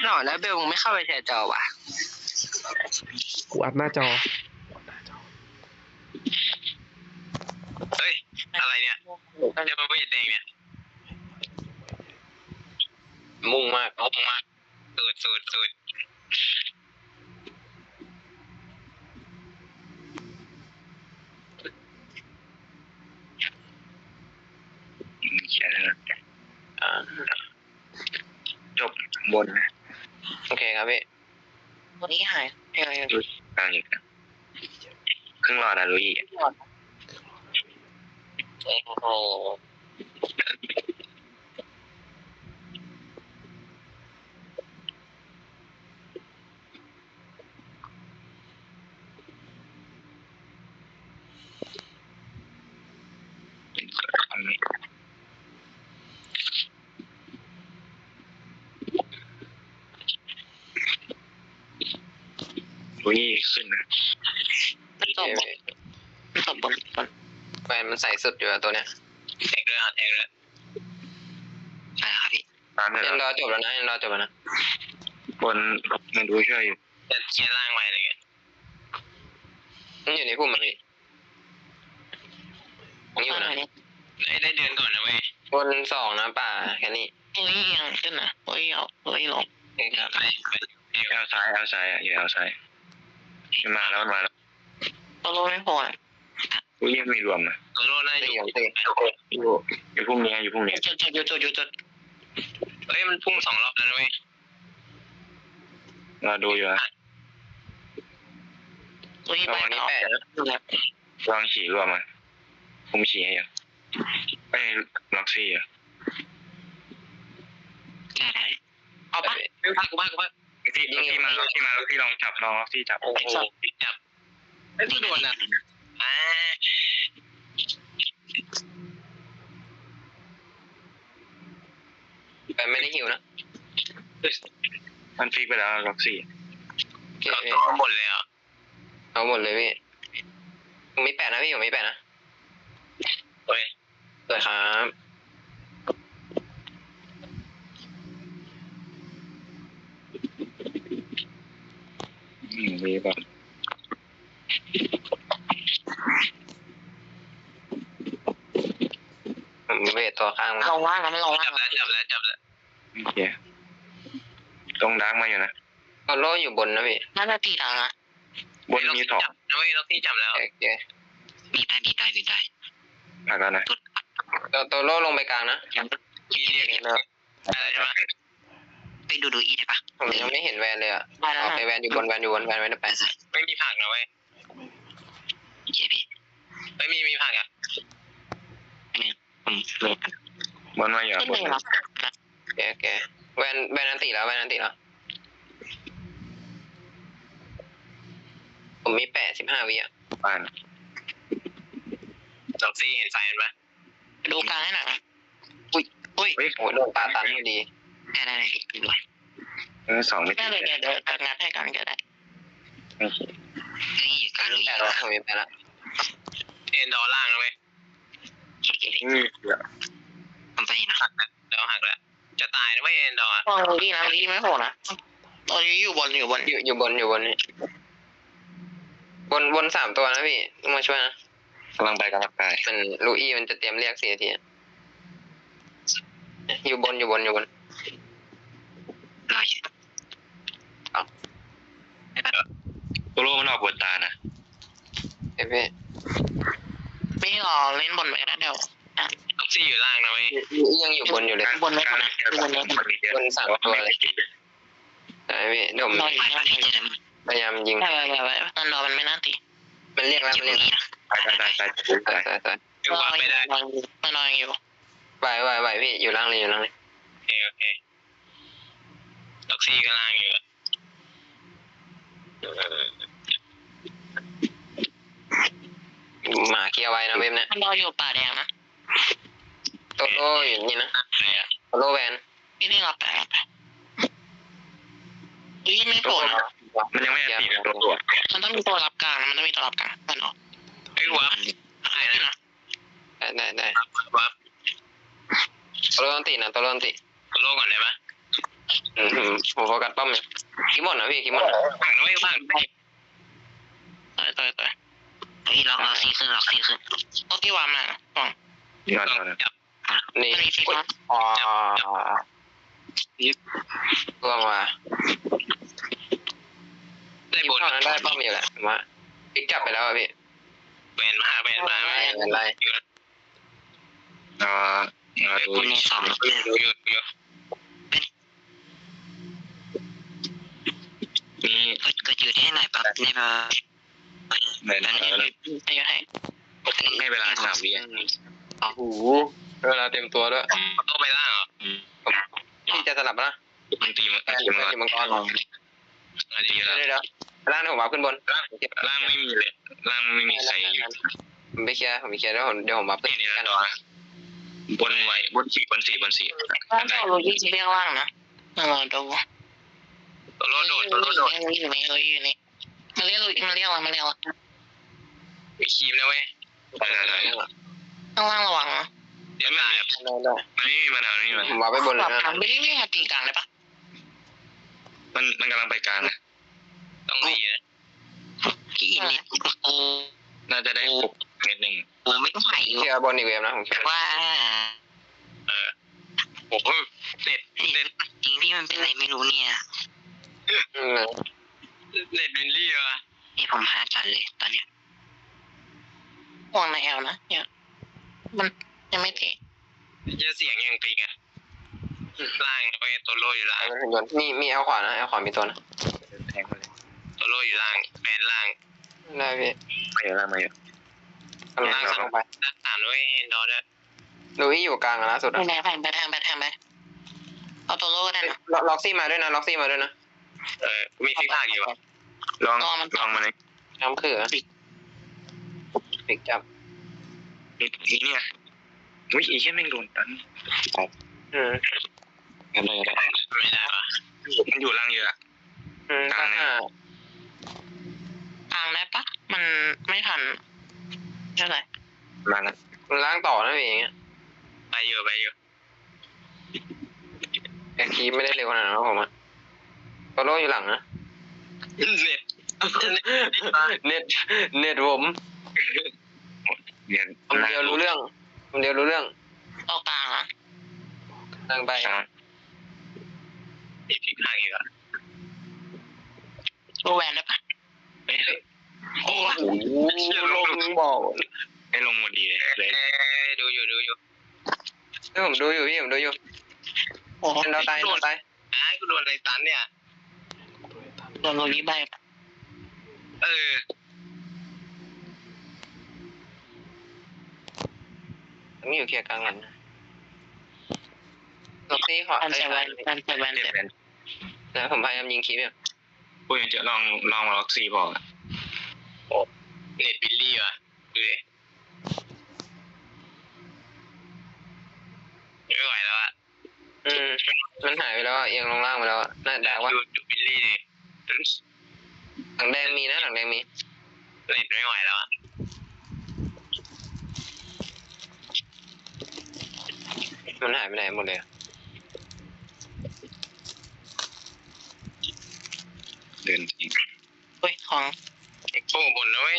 หนอแล้วเบลมึงไม่เข้าไปแชร์จอวะกูอัพหน้าจอเฮ้ยอะไรเนี่ยเดี๋ยวมันไม่เห็นเองเนี่ยมุ่งมากสูดจบบนนะโอเคครับพี่วันนี้หายยังไงดูกลางอีกครึ่งหลอดอะลุยโอ้โหลุยขึ้นนะมันตบบนแฟนมันใส่สุดอยู่ตัวเนี้ยแทงเลยใช่ครับพี่ยังรอจบแล้วนะบนมันดูช่วยอยู่จะเขียนล่างไว้อะไรเงี้ยมันอยู่ในพุ่มมั้งพี่มันอยู่นะได้เดือนก่อนนะเว้ยบน2นะป่าแค่นี้นี่ยังขึ้นนะโอ้ยเอาโอ้ยลงเอาซ้ายอ่ะอยู่เอาซ้ายมาแล้วตัวโลไม่พอกูยังไม่รวมนะตัวโลน่าอยู่พรุ่งนี้จดเฮ้ยมันพุ่ง2 รอบแล้วนะเว้ยเราดูอยู่นะตัวนี้ไปลองฉี่รวมอ่ะผมฉี่ให้ยังไม่ล็อกซี่อ่ะเอาปะไม่พักกูที่มาล็อกที่ลองจับล็อกที่จับโอ้โหจับไม่โดนอ่ะแต่ไม่ได้หิวนะมันฟิกไปแล้วล็อกซี่เอาหมดเลยอ่ะเอาหมดเลยพี่ผมมี8นะพี่ผมมี8นะสวยครับมีป่ะเวทตัวข้างลงล่างนะไม่ลงล่างจับแล้วโอเคตรงดังมาอยู่นะตอนโล่อยู่บนนะพี่น่าจะตีหลังอ่ะบนมี2นะไม่ล็อกที่จับแล้วโอเคมีได้ผ่านแล้วนะตัวโล่ลงไปกลางนะอีเรียกนะอะไรใช่ไหมไปดูอีได้ปะผมยังไม่เห็นแวนเลยอ่ะเอาไปแวนอยู่บนแวนได้ไปไม่มีผักนะเว้ยเจ๊พี่ไม่มีผักอ่ะผมลงบนมาอยู่บนโอเคแวนอันติแล้วผมมี15 วิอ่ะบ้านจอกซี่เห็นไซน์ไหมดูกลางให้หน่อยอุ้ยโหโดนตาตันดีได้ด้วย2 ไม่ได้เลยเดี๋ยวงัดให้กันก็ได้นี่การรู้แล้วผมมีไปแล้วเอ็นดอล่างนะเว้ยผมไปนะหักแล้วจะตายนะไม่เอ็นดอลีไม่โหดนะตอนนี้อยู่บนนี่บน3 ตัวนะพี่มาช่วยนะกำลังไปมันลูอี้มันจะเตรียมเรียก4 นาทีอยู่บนได้ตัวโลมันออกบนตานะพี่ไม่หรอเล่นบนไปก็ได้เดี๋ยวล็อกซี่อยู่ล่างนะเว้ยยังอยู่บนอยู่เลยบนไม่นะบน3 ตัวเลยใช่พี่เดี๋ยวผมพยายามยิงตอนรอมันไม่น่าตีมันเรียกแล้วตายไม่ได้มันนอนอยู่ไหวพี่อยู่ล่างเลยโอเคล็อกซี่ก็ล่างอยู่หมาเคียวไว้นะเว็บเนี่ยมันรออยู่ป่าแดงนะโตโร่อยู่นี่นะโตโร่แวนนี่รับไปไม่โผล่มันยังไม่ตีตัวมันต้องมีตัวรับกลางมันต้องมีตัวรับกลางมันออกไอ้วับอะไรนะได้วับตัวโลนตีนะตัวโลก่อนได้ปะ ผมโฟกัสป้อมเนี่ยคิดหมดนะพี่คิดหมดนะ ฝั่งนู้นไม่ฝั่งต่อยเฮ้ยล็อกซีขึ้นโอเความาฝั่ง นี่ก่อนนะ นี่ มันมีซีขึ้น อ๋อตัวมา ได้บน เท่านั้นได้ป้อมอยู่แหละผมว่าพลิกจับไปแล้วอะพี่ แบนมาเป็นไร ดู คุณในสองดูอยู่นี่ ก็อยู่ที่ไหนปั๊บในมา เดิน ให้ให้เวลา3 วิ โอ้โหเวลาเต็มตัวด้วย ต้องไปล่างเหรอ พี่จะสลับนะ มันตีมัน ตีมังกร ตีแล้ว เดี๋ยวล่างผมเอาขึ้นบน ล่างไม่มีเลยล่างไม่มีใครอยู่ ผมไปเคลียร์แล้วเดี๋ยวผมมา นี่นะต่อบนไหวบน4 ล่างเรายี่สิบเรียกล่างนะเราดู ตัวโลดอยู่นี่มาเรียกมีคีมนะเว้ยได้ ข้างล่างระวังนะ เดี๋ยวมันไม่มีมันเอานี่มัน ผมมาไปบน หลับ นะ ทำไม่ได้มาตีกลางเลยปะ มันกำลังไปกลางนะต้องดีนะ กี่นิดกู น่าจะได้6 เม็ด 1 กูไม่ไหวอยู่ เคลียร์บนอีกเวฟนะผมเคลียร์ ว่า โอ้โหเน็ต จริงพี่มันเป็นอะไรไม่รู้เนี่ย เน็ตเป็นรี่วะ นี่ผมหาจัดเลยตอนเนี้ยห่วงในแอลนะเนี่ยมันยังไม่เตะ จะเสียงยังปิงอ่ะล่างไปตัวโลอยู่ล่าง มีเอาขวานะเอาขวามีตัวนะ แทงมาเลยตัวโลอยู่ล่างแฟนล่าง ได้พี่ มาเยอะล่างมาเยอะ กำลังลงไป ด้าน3ด้วยดอด้วย ดูที่อยู่กลางล่าสุด ไปไปทางไปเอาตัวโลก็ได้นะ ล็อกซี่มาด้วยนะ มีฟิกภาคอยู่ลองมาเลย ทำคือปิกจับ นี่เนี่ยอุ้ยอีแค่แม่งโดนตันงั้นเลยไม่ได้ปะมันอยู่ล่างเยอะ กลาง กลางได้ปะมันไม่ทันเท่าไหร่ มาแล้ว ล่างต่อนะพี่อย่างเงี้ย ไปเยอะ แอคทีไม่ได้เร็วขนาดนั้นผมอะโตโร่อยู่หลังนะ เน็ต เน็ตผม เนี่ย คำเดียวรู้เรื่อง เอากลางอ่ะ ทางไป มีฟิกภาคอยู่อ่ะ โรแวนได้ปะ โอ้โห ลงบอก ไม่ลงมาดีเลยดูอยู่ผมดูอยู่พี่ผมดูอยู่ โอ้โห เราตาย กูโดนอะไรตันเนี่ย โดนโรลีใบ นี่อยู่เคลียร์กลางหลังล็อกซี่ขอ อันเซเวนเจ็บ แล้วผมพยายามยิงคีบอยู่ กูยังจะลองล็อก4บอกเน็ตบิลลี่ว่ะดูดิไม่ไหวแล้วอ่ะ มันหายไปแล้วเอียงลงล่างไปแล้วน่าด่าว่า ดูบิลลี่ดิ หลังแดงมีนะหลังแดงมี เน็ตไม่ไหวแล้วอ่ะ มันหายไปไหนหมดเลย เดินจริง เฮ้ยของ โอ้บนนะเว้ย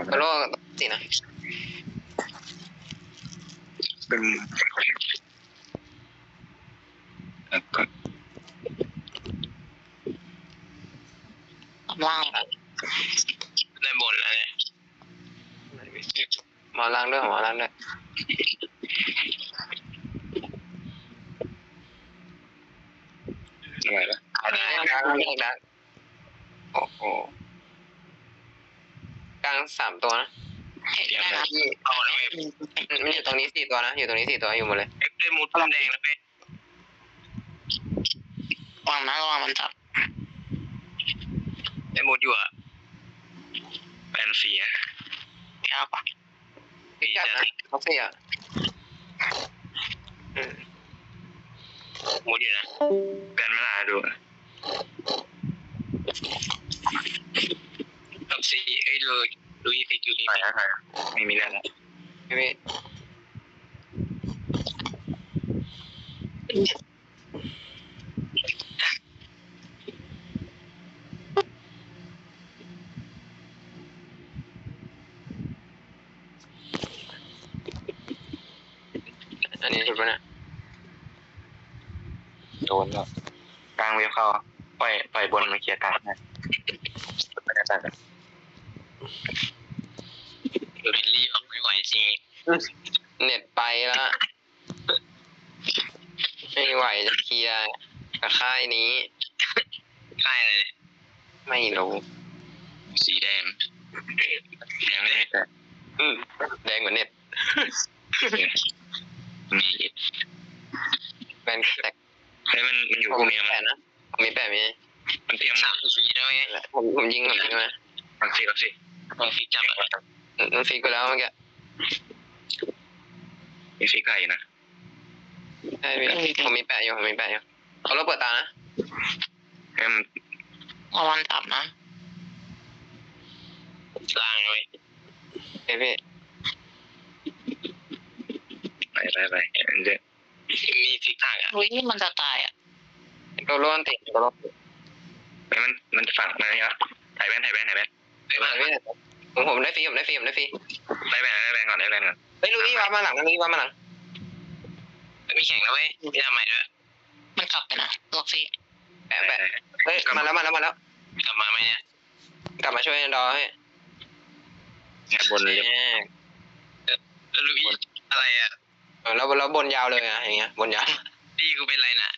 โตโร่สินะ เป็นก็ ล่าง ได้บนแล้วเนี่ย หมอล้างด้วย ไหวแล้ว ดักโอ้โหกลาง3 ตัวนะ ได้นะ ที่ เอาแล้วเว้ย มันอยู่ตรงนี้4 ตัวนะอยู่หมดเลย ได้มุดต้นแดงแล้วเว้ย ระวังมันจับ ได้มุดอยู่อ่ะแฟนเสีย ยากปะ พิกจับนะล็อกซี่อ่ะ มุดอยู่นะแฟนไม่น่าดูล็อก4ดูอีฟิกอยู่นี่ไม่มีแล้ว พี่ อันนี้ถูกปะเนี่ย โดนแล้วกลางเวฟเข้าปล่อยบนมาเคลียร์กลางนะไม่ได้ตัด บิลลี่บอกไม่ไหวจริง เน็ตไปละไม่ไหวจะเคลียร์กับค่ายนี้ ค่ายอะไรเนี่ย ไม่รู้ สีแดงแดงไม่ได้แต่ แดงกว่าเน็ต มี แบนแตก ให้มันอยู่ ผ ตร ม ง มี นี้ แปดนะผมมีแปดมี มันเตรียม 3 ทีแล้วไง ผมยิงมา มันสิ มันฟิกจับอะ มันฟิกไปแล้วเมื่อกี้ มีฟิกไก่นะ ใช่พี่ผมมีแปดอยู่เขาเราเปิดตานะ ให้มัน เอาวันจับนะล่างเลย เฮ้ยพี่ ไปเดี๋ยว มีฟิกต่างอ่ะอุ้ยมันจะตายอ่ะ โดนโลนติดโดนโลน มันฝั่งมาเนี่ยถ่ายแว่น ไปมา พี่ผมได้ฟรีได้แว่นก่อน เฮ้ยลุยว่ามาหลังลุยว่ามาหลัง มีแข่งแล้วเว้ยมีทำใหม่ด้วยมันขับไปนะล็อกซี่ แปะเฮ้ยมาแล้ว กลับมาไหมเนี่ย กลับมาช่วยดอให้ บนเลย แล้วรู้อีอะไรอ่ะ แล้วบนยาวเลยอะอย่างเงี้ยบนยาว ดีกูเป็นไรน่ะ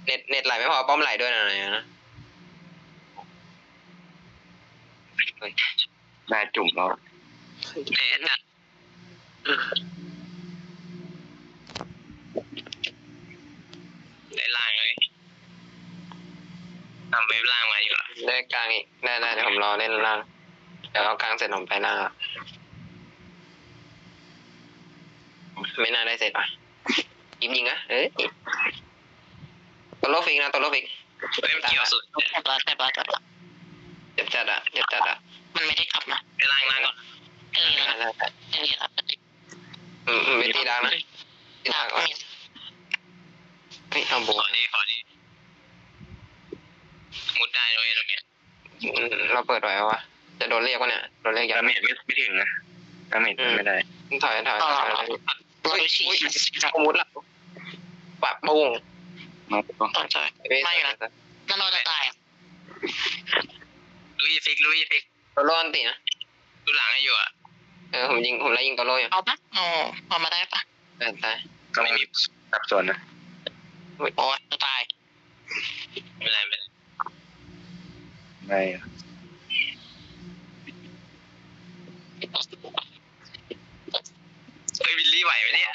เน็ตไหลไม่พอป้อมไหลด้วยนะ ได้จุ่มแล้ว แผลจัดได้ล่างเลยทำเว็บล่างมาอยู่ละ ได้กลางอีกได้เดี๋ยวผมรอเล่นล่างเดี๋ยวเอากลางเสร็จผมไปล่างไม่น่าได้เสร็จป่ะยิงนะเอ้ยตัวโลฟิกนะตัวโลฟิก เว็บเกี่ยวสุดแต่ปลาเจ็บจัดอะ มันไม่ได้ขับนะไปล่างก่อนไม่ตีดังนะตีดังก่อนเฮ้ยเอาโบ ขอดีมุดได้ด้วยตรงเนี้ย เราเปิดไว้วะจะโดนเรียกวะเนี่ยโดนเรียกยั ดาง เมจไม่ถึงนะดาเมจไม่ได้ ถอย เราฉีก มุดละปะบุ้ง มาต้อง ตอนใช่ไม่นะนั่นเราจะตายอ่ะลุยฟิก ตัวโลนตีนะ ดูหลังให้อยู่อ่ะ ผมไล่ยิงตัวโลอยู่ เอาปะเอามาได้ปะ ตาย ก็ไม่มีสับสนนะ โอ้จะตายไม่เป็นไร ไม่ เฮ้ยบิลลี่ไหวไหมเนี่ย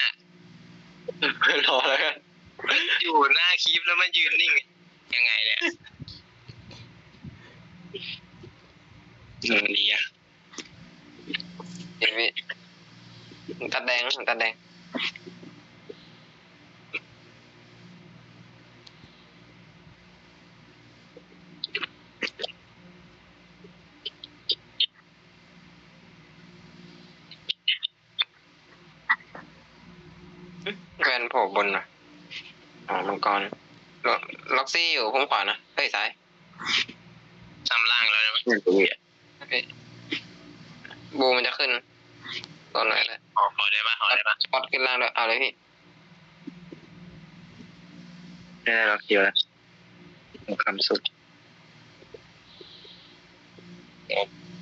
รอแล้วกัน อยู่หน้าคลิปแล้วมันยืนนิ่งยังไงเนี่ยดีอ่ะ เดี๋ยวพี่ตัดแดงแวนโผล่บนหน่อยมังกรล็อกซี่อยู่พุ่งขวานะเฮ้ยซ้าย ทำล่างแล้วนะ ไม่รู้อ่ะ บูมันจะขึ้นตอนไหนเลย ขอได้ปะ สปอตขึ้นล่างด้วยเอาเลยพี่ ไม่ได้ล็อกคิวแล้วคำสุด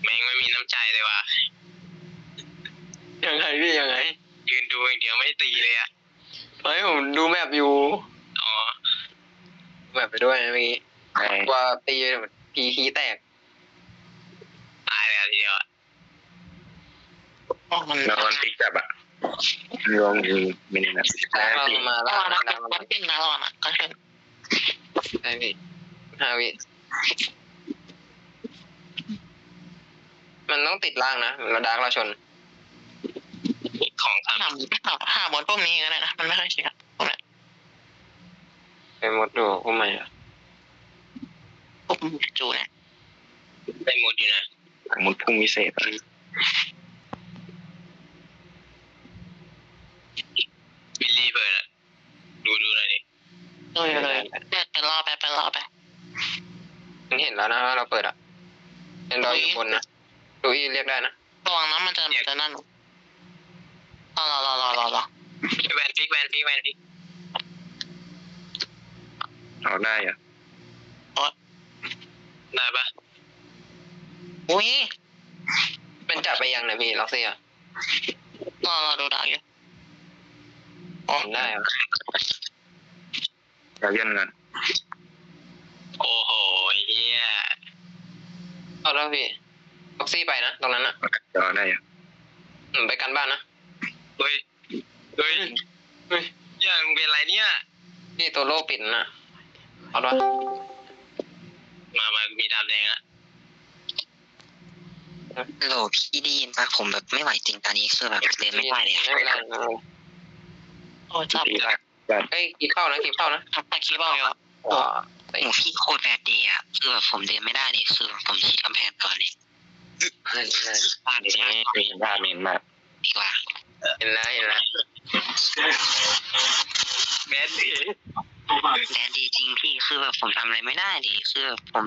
แม่งไม่มีน้ำใจเลยว่ะ ยังไงพี่ยังไง ยืนดูอย่างเดียวไม่ตีเลยอ่ะ เฮ้ยผมดูแมปอยู่ อ๋อ แมปไปด้วยเมื่อกี้ ใช่ ว่าตีพีคีแตก ตายเลยทีเดียวอ่ะมัน แล้วมันติ๊กจับอ่ะรวมมินิแบบ เรามา ระ แล้ว วังนะมันเป็นนะระวังนะก็เห็น ใช่พี่5 วิมันต้องติดล่างนะเราดาร์กเราชน ของหาบนพวกนี้ก็ได้นะมันไม่ค่อยเชียร์พวกนี้ ไปหมดดูพวกใหม่อะ พวกจูเนี่ยได้หมดอยู่นะ สมมติพุ่งวิเศษอ่ะ บิลลี่เปิดอ่ะดูหน่อยดิเลยไปรอไปมันเห็นแล้วนะว่าเราเปิดอ่ะเอ็นดอยอยู่บนนะดูอีเรียกได้นะ ระวังนะมันจะนั่น รอแวนฟิกเอาได้อะได้ปะ อุ้ย เป็นจับไปยังเนี่ยพี่ล็อกซี่อ่ะ รอดูดาวอยู่ ได้อะ เราเย็นกันโอ้โหเฮีย เอาแล้วพี่ล็อกซี่ไปนะตรงนั้นอ่ะ เราได้อะ ไปกันบ้านนะ เฮ้ยยังเป็นไรเนี่ย พี่ตัวโล่ปิดนะเอาด้วย มามีดาบแดงอะ โหลพี่ได้ยินปะผมแบบไม่ไหวจริงตอนนี้คือแบบเดินไม่ไหวเลย ไม่เป็นไร โอ้จับ ดีละ เอ้ยคีบเข้านะคีบเข้านะ ทับตะคีบเอาอยู่ ว้า หมูพี่โคตรแบดดีอ่ะคือแบบผมเดินไม่ได้เลยคือผมชี้กำแพงก่อนเลยบ้าน มี ใช่ไหม ดาบเมนมาก ดีกว่า เห็นแล้วแมนดี แดนดีจริงพี่คือแบบผมทำอะไรไม่ได้เลยคือผม